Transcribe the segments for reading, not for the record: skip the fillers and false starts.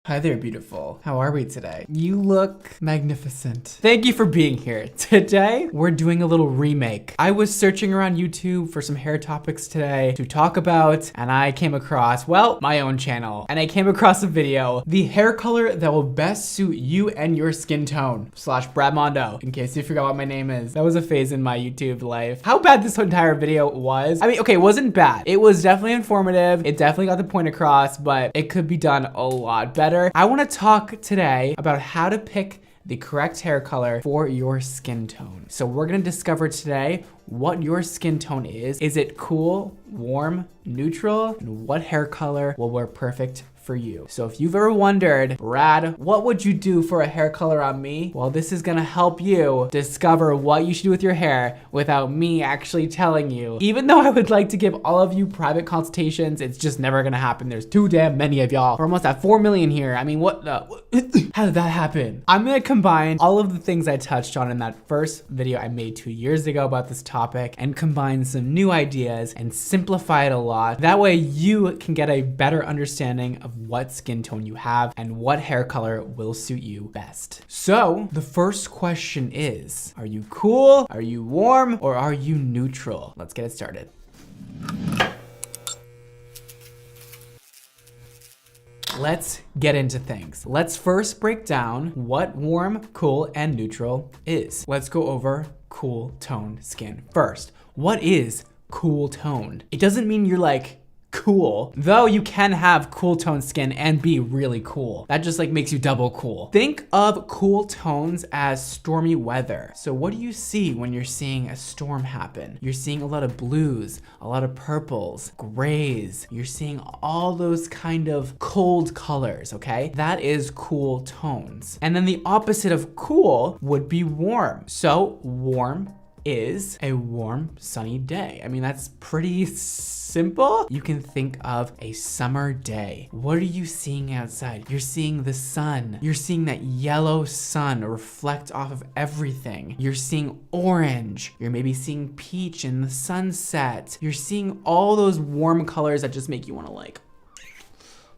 Hi there, beautiful. How are we today? You look magnificent. Thank you for being here. Today, we're doing a little remake. I was searching around YouTube for some hair topics today to talk about, and I came across, well, my own channel. And I came across a video, the hair color that will best suit you and your skin tone, / Brad Mondo, in case you forgot what my name is. That was a phase in my YouTube life. How bad this entire video was. I mean, okay, it wasn't bad. It was definitely informative. It definitely got the point across, but it could be done a lot better. I want to talk today about how to pick the correct hair color for your skin tone. So we're gonna discover today what your skin tone is. Is it cool, warm, neutral? And what hair color will work perfect for you? So if you've ever wondered, Brad, what would you do for a hair color on me? Well, this is gonna help you discover what you should do with your hair without me actually telling you. Even though I would like to give all of you private consultations, it's just never gonna happen. There's too damn many of y'all. We're almost at 4 million here. I mean, what the, how did that happen? I'm gonna combine all of the things I touched on in that first video I made 2 years ago about this topic and combine some new ideas and simplify it a lot. That way you can get a better understanding of what skin tone you have and what hair color will suit you best. So the first question is, are you cool, are you warm, or are you neutral? Let's get it started. Let's get into things. Let's first break down what warm, cool, and neutral is. Let's go over cool toned skin first. What is cool toned? It doesn't mean you're like cool, though you can have cool toned skin and be really cool. That just like makes you double cool. Think of cool tones as stormy weather. So what do you see when you're seeing a storm happen? You're seeing a lot of blues, a lot of purples, grays. You're seeing all those kind of cold colors, okay? That is cool tones. And then the opposite of cool would be warm. So warm is a warm, sunny day. I mean, that's pretty simple. You can think of a summer day. What are you seeing outside? You're seeing the sun. You're seeing that yellow sun reflect off of everything. You're seeing orange. You're maybe seeing peach in the sunset. You're seeing all those warm colors that just make you want to like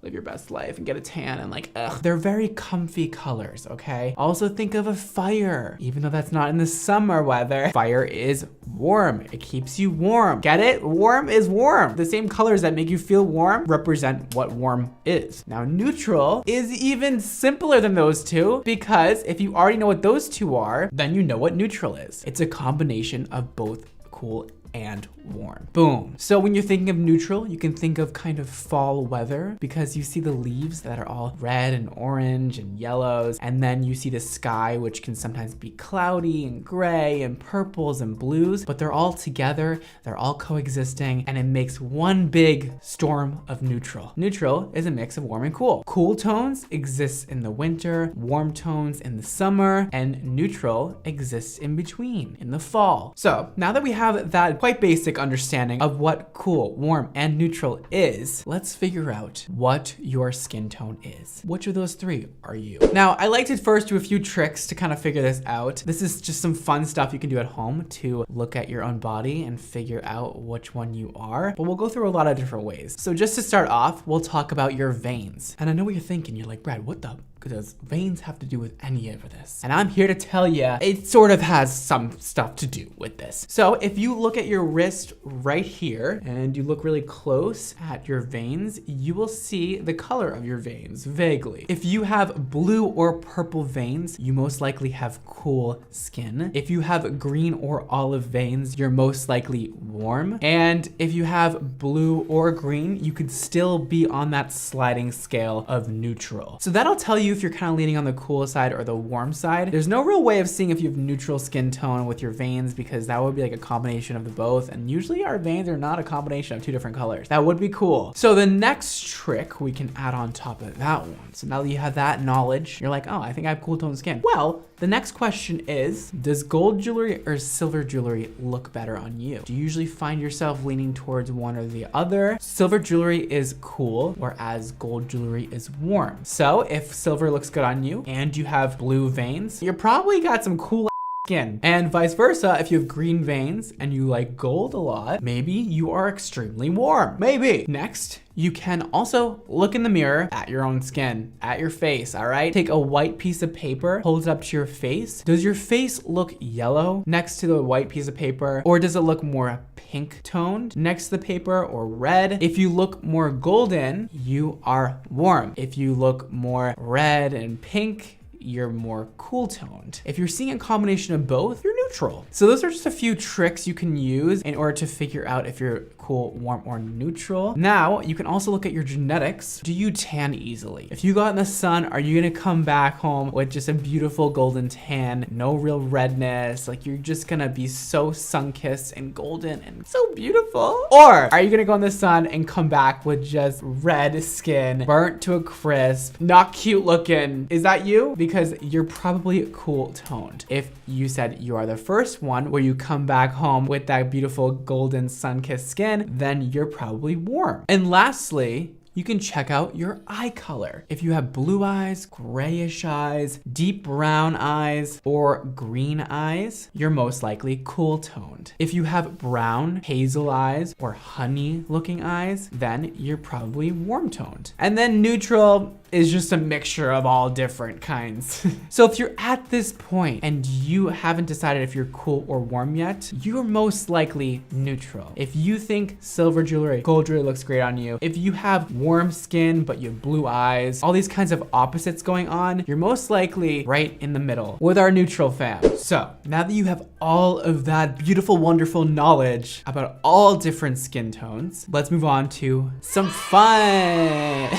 live your best life and get a tan and like, ugh. They're very comfy colors, okay? Also think of a fire. Even though that's not in the summer weather, fire is warm. It keeps you warm. Get it? Warm is warm. The same colors that make you feel warm represent what warm is. Now, neutral is even simpler than those two because if you already know what those two are, then you know what neutral is. It's a combination of both cool and warm. Boom. So when you're thinking of neutral, you can think of kind of fall weather because you see the leaves that are all red and orange and yellows. And then you see the sky, which can sometimes be cloudy and gray and purples and blues, but they're all together. They're all coexisting and it makes one big storm of neutral. Neutral is a mix of warm and cool. Cool tones exist in the winter, warm tones in the summer, and neutral exists in between in the fall. So now that we have that quite basic understanding of what cool, warm, and neutral is, let's figure out what your skin tone is. Which of those three are you? Now, I like to first do a few tricks to kind of figure this out. This is just some fun stuff you can do at home to look at your own body and figure out which one you are, but we'll go through a lot of different ways. So just to start off, we'll talk about your veins. And I know what you're thinking. You're like, Brad, what the does veins have to do with any of this? And I'm here to tell you, it sort of has some stuff to do with this. So if you look at your wrist right here and you look really close at your veins, you will see the color of your veins vaguely. If you have blue or purple veins, you most likely have cool skin. If you have green or olive veins, you're most likely warm. And if you have blue or green, you could still be on that sliding scale of neutral. So that'll tell you if you're kind of leaning on the cool side or the warm side. There's no real way of seeing if you have neutral skin tone with your veins because that would be like a combination of the both. And usually our veins are not a combination of two different colors. That would be cool. So the next trick we can add on top of that one. So now that you have that knowledge, you're like, oh, I think I have cool toned skin. Well, the next question is, does gold jewelry or silver jewelry look better on you? Do you usually find yourself leaning towards one or the other? Silver jewelry is cool, whereas gold jewelry is warm. So if silver looks good on you and you have blue veins, you're probably got some cool skin. And vice versa, if you have green veins and you like gold a lot, maybe you are extremely warm. Maybe. Next, you can also look in the mirror at your own skin, at your face, all right? Take a white piece of paper, hold it up to your face. Does your face look yellow next to the white piece of paper? Or does it look more pink toned next to the paper, or red? If you look more golden, you are warm. If you look more red and pink, you're more cool toned. If you're seeing a combination of both, you're neutral. So those are just a few tricks you can use in order to figure out if you're cool, warm, or neutral. Now, you can also look at your genetics. Do you tan easily? If you go out in the sun, are you gonna come back home with just a beautiful golden tan, no real redness? Like you're just gonna be so sun-kissed and golden and so beautiful? Or are you gonna go in the sun and come back with just red skin, burnt to a crisp, not cute looking? Is that you? Because you're probably cool toned. If you said you are the first one where you come back home with that beautiful golden sun-kissed skin, then you're probably warm. And lastly, you can check out your eye color. If you have blue eyes, grayish eyes, deep brown eyes, or green eyes, you're most likely cool toned. If you have brown, hazel eyes, or honey looking eyes, then you're probably warm toned. And then neutral is just a mixture of all different kinds. So if you're at this point and you haven't decided if you're cool or warm yet, you're most likely neutral. If you think silver jewelry, gold jewelry looks great on you, if you have warm skin but you have blue eyes, all these kinds of opposites going on, you're most likely right in the middle with our neutral fam. So now that you have all of that beautiful, wonderful knowledge about all different skin tones, let's move on to some fun.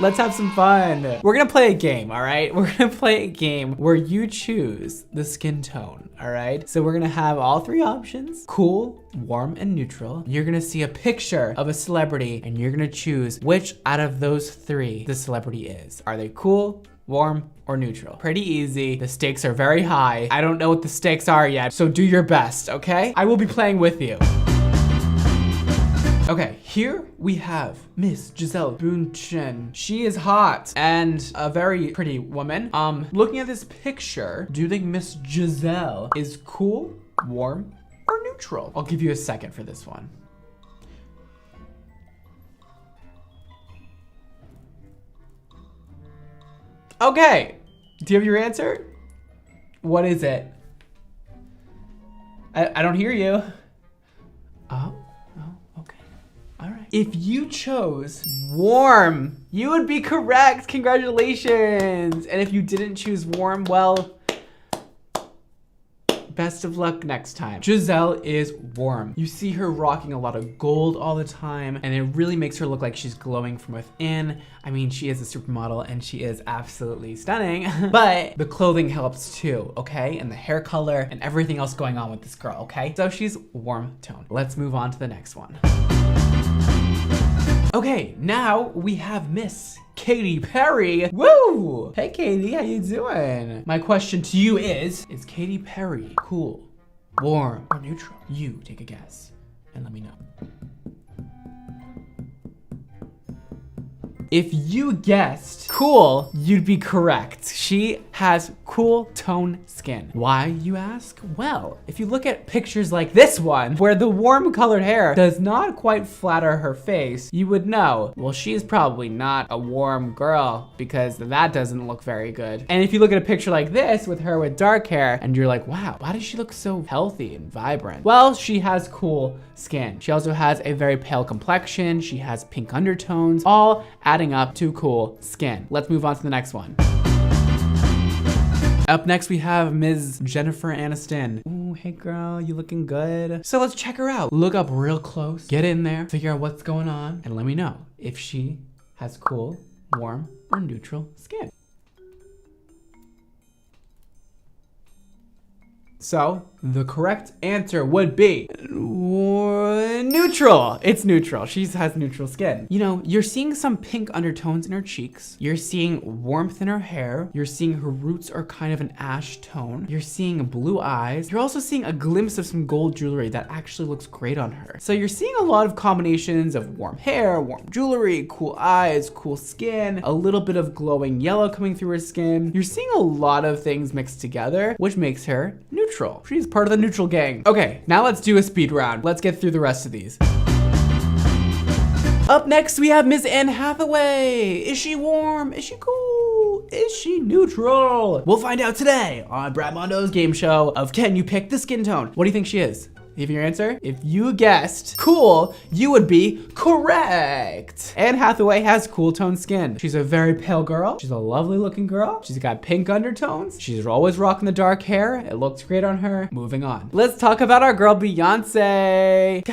Let's have some fun. We're gonna play a game, all right? We're gonna play a game where you choose the skin tone, all right? So we're gonna have all three options: cool, warm, and neutral. You're gonna see a picture of a celebrity and you're gonna choose which out of those three the celebrity is. Are they cool, warm, or neutral? Pretty easy. The stakes are very high. I don't know what the stakes are yet, so do your best, okay? I will be playing with you. Okay, here we have Miss Gisele Bündchen. She is hot and a very pretty woman. Looking at this picture, do you think Miss Gisele is cool, warm, or neutral? I'll give you a second for this one. Okay, do you have your answer? What is it? I don't hear you. Oh. If you chose warm, you would be correct. Congratulations. And if you didn't choose warm, well, best of luck next time. Gisele is warm. You see her rocking a lot of gold all the time, and it really makes her look like she's glowing from within. I mean, she is a supermodel and she is absolutely stunning, but the clothing helps too, okay? And the hair color and everything else going on with this girl, okay? So she's warm toned. Let's move on to the next one. Okay, now we have Miss Katy Perry. Woo! Hey Katy, how you doing? My question to you is Katy Perry cool, warm, or neutral? You take a guess and let me know. If you guessed cool, you'd be correct. She has cool tone skin. Why, you ask? Well, if you look at pictures like this one, where the warm colored hair does not quite flatter her face, you would know, well, she's probably not a warm girl because that doesn't look very good. And if you look at a picture like this with her with dark hair and you're like, wow, why does she look so healthy and vibrant? Well, she has cool skin. She also has a very pale complexion. She has pink undertones, all adding up to cool skin. Let's move on to the next one. Up next, we have Ms. Jennifer Aniston. Ooh, hey girl, you looking good? So let's check her out. Look up real close, get in there, figure out what's going on, and let me know if she has cool, warm, or neutral skin. So the correct answer would be warm. Neutral. It's neutral. She has neutral skin. You know, you're seeing some pink undertones in her cheeks. You're seeing warmth in her hair. You're seeing her roots are kind of an ash tone. You're seeing blue eyes. You're also seeing a glimpse of some gold jewelry that actually looks great on her. So you're seeing a lot of combinations of warm hair, warm jewelry, cool eyes, cool skin, a little bit of glowing yellow coming through her skin. You're seeing a lot of things mixed together, which makes her neutral. She's part of the neutral gang. Okay, now let's do a speed round. Let's get through the rest of these. Up next, we have Miss Anne Hathaway. Is she warm? Is she cool? Is she neutral? We'll find out today on Brad Mondo's game show of Can You Pick the Skin Tone? What do you think she is? Give your answer. If you guessed cool, you would be correct. Anne Hathaway has cool toned skin. She's a very pale girl. She's a lovely looking girl. She's got pink undertones. She's always rocking the dark hair. It looks great on her. Moving on. Let's talk about our girl Beyonce.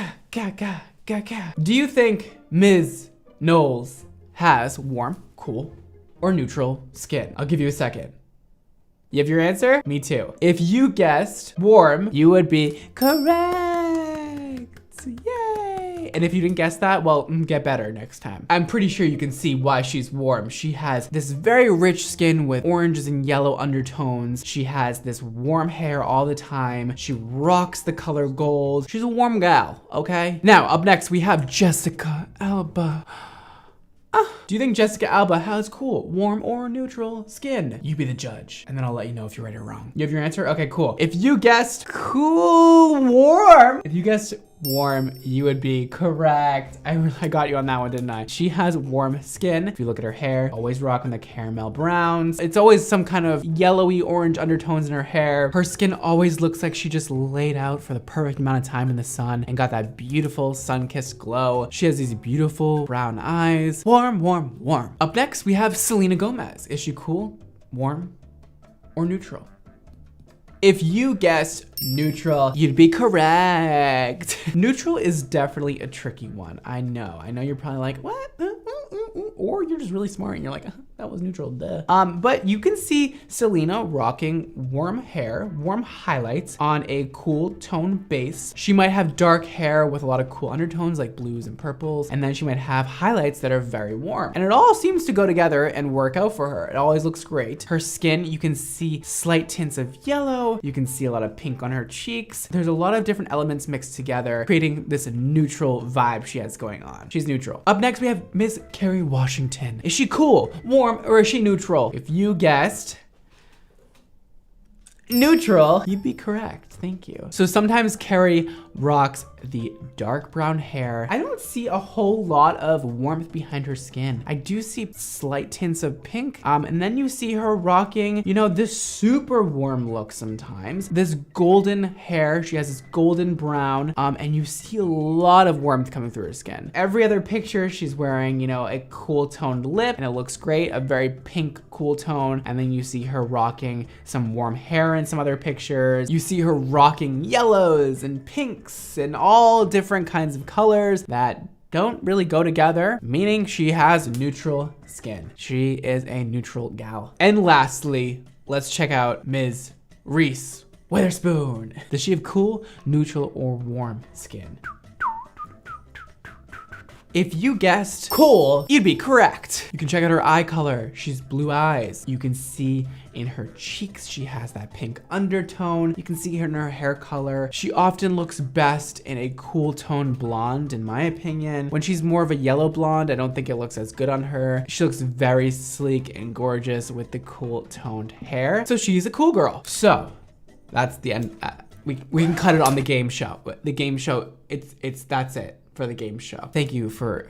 Do you think Ms. Knowles has warm, cool, or neutral skin? I'll give you a second. You have your answer? Me too. If you guessed warm, you would be correct. Yay. And if you didn't guess that, well, get better next time. I'm pretty sure you can see why she's warm. She has this very rich skin with oranges and yellow undertones. She has this warm hair all the time. She rocks the color gold. She's a warm gal, okay? Now, up next, we have Jessica Alba. Do you think Jessica Alba has cool, warm, or neutral skin? You be the judge, and then I'll let you know if you're right or wrong. You have your answer? Okay, cool. If you guessed cool, warm, if you guessed warm, you would be correct. I got you on that one, didn't I? She has warm skin. If you look at her hair, always rocking the caramel browns. It's always some kind of yellowy orange undertones in her hair. Her skin always looks like she just laid out for the perfect amount of time in the sun and got that beautiful sun-kissed glow. She has these beautiful brown eyes. Warm, warm, warm. Up next, we have Selena Gomez. Is she cool, warm, or neutral? If you guessed neutral, you'd be correct. Neutral is definitely a tricky one. I know you're probably like, what? Or you're just really smart and you're like, that was neutral, duh. But you can see Selena rocking warm hair, warm highlights on a cool tone base. She might have dark hair with a lot of cool undertones like blues and purples, and then she might have highlights that are very warm. And it all seems to go together and work out for her. It always looks great. Her skin, you can see slight tints of yellow. You can see a lot of pink on her cheeks. There's a lot of different elements mixed together, creating this neutral vibe she has going on. She's neutral. Up next, we have Miss Kerry Washington. Is she cool, warm, or is she neutral? If you guessed neutral, you'd be correct. Thank you. So sometimes Kerry rocks the dark brown hair. I don't see a whole lot of warmth behind her skin. I do see slight tints of pink. And then you see her rocking, you know, this super warm look sometimes. This golden hair, she has this golden brown, and you see a lot of warmth coming through her skin. Every other picture, she's wearing, you know, a cool toned lip, and it looks great, a very pink cool tone. And then you see her rocking some warm hair in some other pictures. You see her rocking yellows and pinks and all different kinds of colors that don't really go together, meaning she has neutral skin. She is a neutral gal. And lastly, let's check out Ms. Reese Witherspoon. Does she have cool, neutral, or warm skin? If you guessed cool, you'd be correct. You can check out her eye color. She's blue eyes. You can see in her cheeks, she has that pink undertone. You can see her in her hair color. She often looks best in a cool tone blonde, in my opinion. When she's more of a yellow blonde, I don't think it looks as good on her. She looks very sleek and gorgeous with the cool toned hair. So she's a cool girl. So that's the end. We can cut it on the game show. The game show, that's it for the game show. Thank you for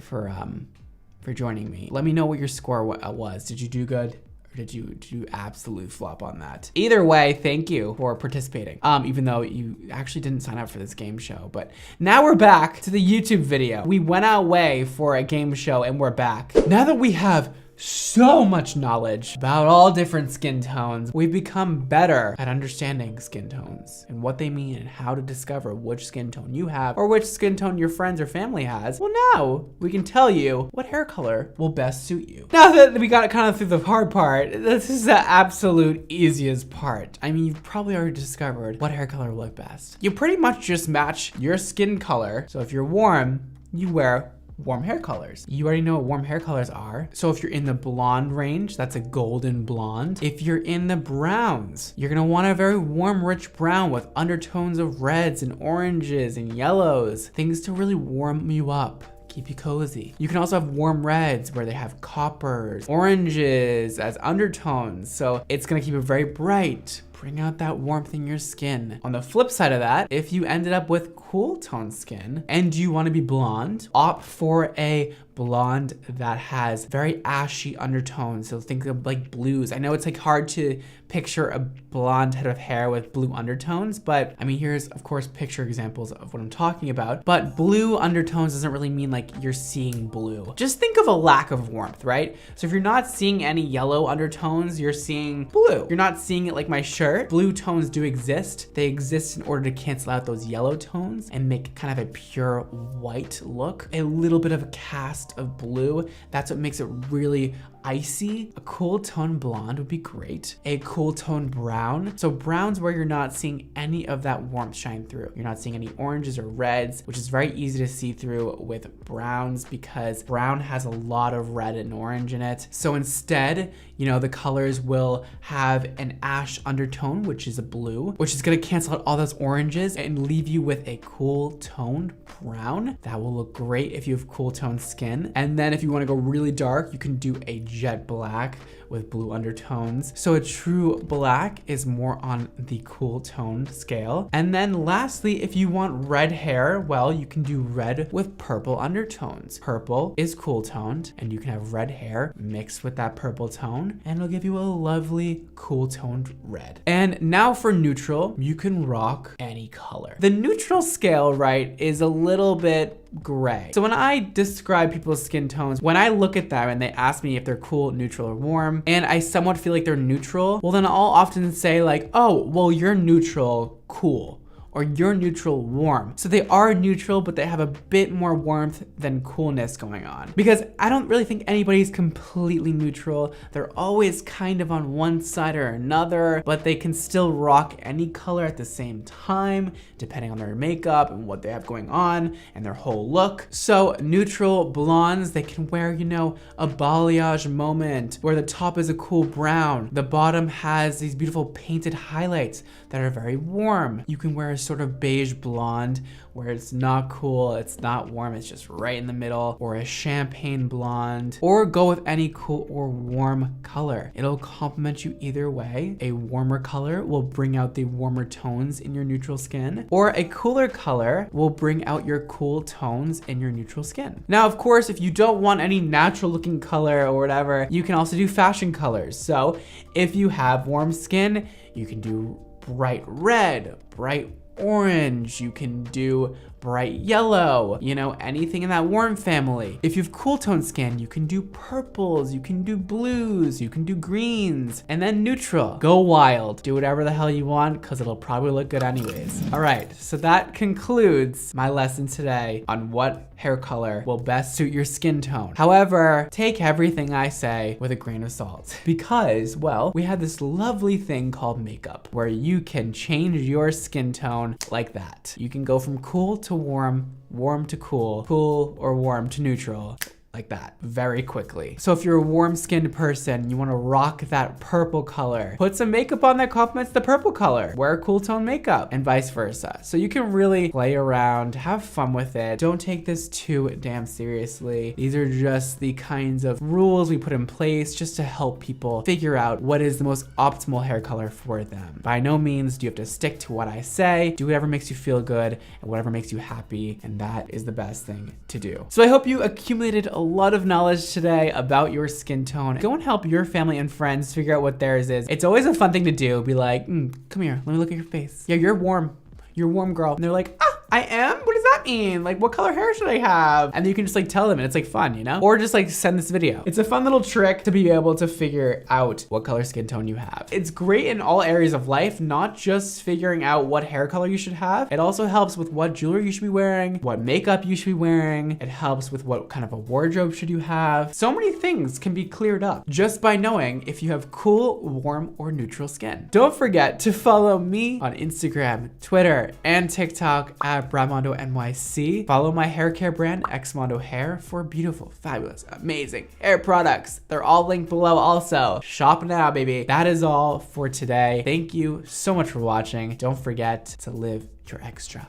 joining me. Let me know what your score was. Did you do good? Or did you absolutely flop on that? Either way, thank you for participating. Even though you actually didn't sign up for this game show. But now we're back to the YouTube video. We went our way for a game show and we're back. Now that we have so much knowledge about all different skin tones. We've become better at understanding skin tones and what they mean and how to discover which skin tone you have or which skin tone your friends or family has. Well, now we can tell you what hair color will best suit you. Now that we got kind of through the hard part, this is the absolute easiest part. I mean, you've probably already discovered what hair color will look best. You pretty much just match your skin color. So if you're warm, you wear warm hair colors. You already know what warm hair colors are. So if you're in the blonde range, that's a golden blonde. If you're in the browns, you're gonna want a very warm, rich brown with undertones of reds and oranges and yellows, things to really warm you up, keep you cozy. You can also have warm reds where they have coppers, oranges as undertones. So it's gonna keep it very bright, bring out that warmth in your skin. On the flip side of that, if you ended up with cool tone skin and you want to be blonde, opt for a blonde that has very ashy undertones. So think of like blues. I know it's like hard to picture a blonde head of hair with blue undertones, but I mean, here's of course picture examples of what I'm talking about. But blue undertones doesn't really mean like you're seeing blue. Just think of a lack of warmth, right? So if you're not seeing any yellow undertones, you're seeing blue. You're not seeing it like my shirt. Blue tones do exist. They exist in order to cancel out those yellow tones and make kind of a pure white look. A little bit of a cast of blue. That's what makes it really icy. A cool tone blonde would be great. A cool tone brown. So brown's where you're not seeing any of that warmth shine through. You're not seeing any oranges or reds, which is very easy to see through with browns because brown has a lot of red and orange in it. So instead, you know, the colors will have an ash undertone, which is a blue, which is gonna cancel out all those oranges and leave you with a cool toned brown. That will look great if you have cool toned skin. And then if you wanna go really dark, you can do a jet black with blue undertones. So a true black is more on the cool toned scale. And then lastly, if you want red hair, well, you can do red with purple undertones. Purple is cool toned and you can have red hair mixed with that purple tone and it'll give you a lovely cool toned red. And now for neutral, you can rock any color. The neutral scale, right, is a little bit gray. So when I describe people's skin tones, when I look at them and they ask me if they're cool, neutral, or warm, and I somewhat feel like they're neutral, well then I'll often say like, oh, well you're neutral, cool. Or you're neutral, warm. So they are neutral, but they have a bit more warmth than coolness going on. Because I don't really think anybody's completely neutral. They're always kind of on one side or another, but they can still rock any color at the same time, depending on their makeup and what they have going on and their whole look. So neutral blondes, they can wear, you know, a balayage moment where the top is a cool brown. The bottom has these beautiful painted highlights that are very warm. You can wear a sort of beige blonde where it's not cool, it's not warm, it's just right in the middle, or a champagne blonde, or go with any cool or warm color. It'll complement you either way. A warmer color will bring out the warmer tones in your neutral skin, or a cooler color will bring out your cool tones in your neutral skin. Now, of course, if you don't want any natural looking color or whatever, you can also do fashion colors. So if you have warm skin, you can do bright red, bright orange, you can do bright yellow, you know, anything in that warm family. If you have cool tone skin, you can do purples, you can do blues, you can do greens, and then neutral. Go wild, do whatever the hell you want because it'll probably look good anyways. All right, so that concludes my lesson today on what hair color will best suit your skin tone. However, take everything I say with a grain of salt because, well, we have this lovely thing called makeup where you can change your skin tone like that. You can go from cool to warm, warm to cool, cool or warm to neutral, like that, very quickly. So if you're a warm-skinned person, you wanna rock that purple color, put some makeup on that complements the purple color, wear cool tone makeup, and vice versa. So you can really play around, have fun with it. Don't take this too damn seriously. These are just the kinds of rules we put in place just to help people figure out what is the most optimal hair color for them. By no means do you have to stick to what I say. Do whatever makes you feel good and whatever makes you happy, and that is the best thing to do. So I hope you accumulated a lot of knowledge today about your skin tone. Go and help your family and friends figure out what theirs is. It's always a fun thing to do. Be like, come here, let me look at your face. Yeah, you're warm, girl. And they're like, ah, I am? What does that mean? Like, what color hair should I have? And then you can just like tell them, and it's like fun, you know? Or just like send this video. It's a fun little trick to be able to figure out what color skin tone you have. It's great in all areas of life, not just figuring out what hair color you should have. It also helps with what jewelry you should be wearing, what makeup you should be wearing. It helps with what kind of a wardrobe should you have. So many things can be cleared up just by knowing if you have cool, warm, or neutral skin. Don't forget to follow me on Instagram, Twitter, and TikTok at Bramondo NYC. Follow my hair care brand, Xmondo Hair, for beautiful, fabulous, amazing hair products. They're all linked below also. Shop now, baby. That is all for today. Thank you so much for watching. Don't forget to live your extra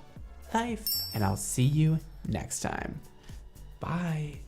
life, and I'll see you next time. Bye.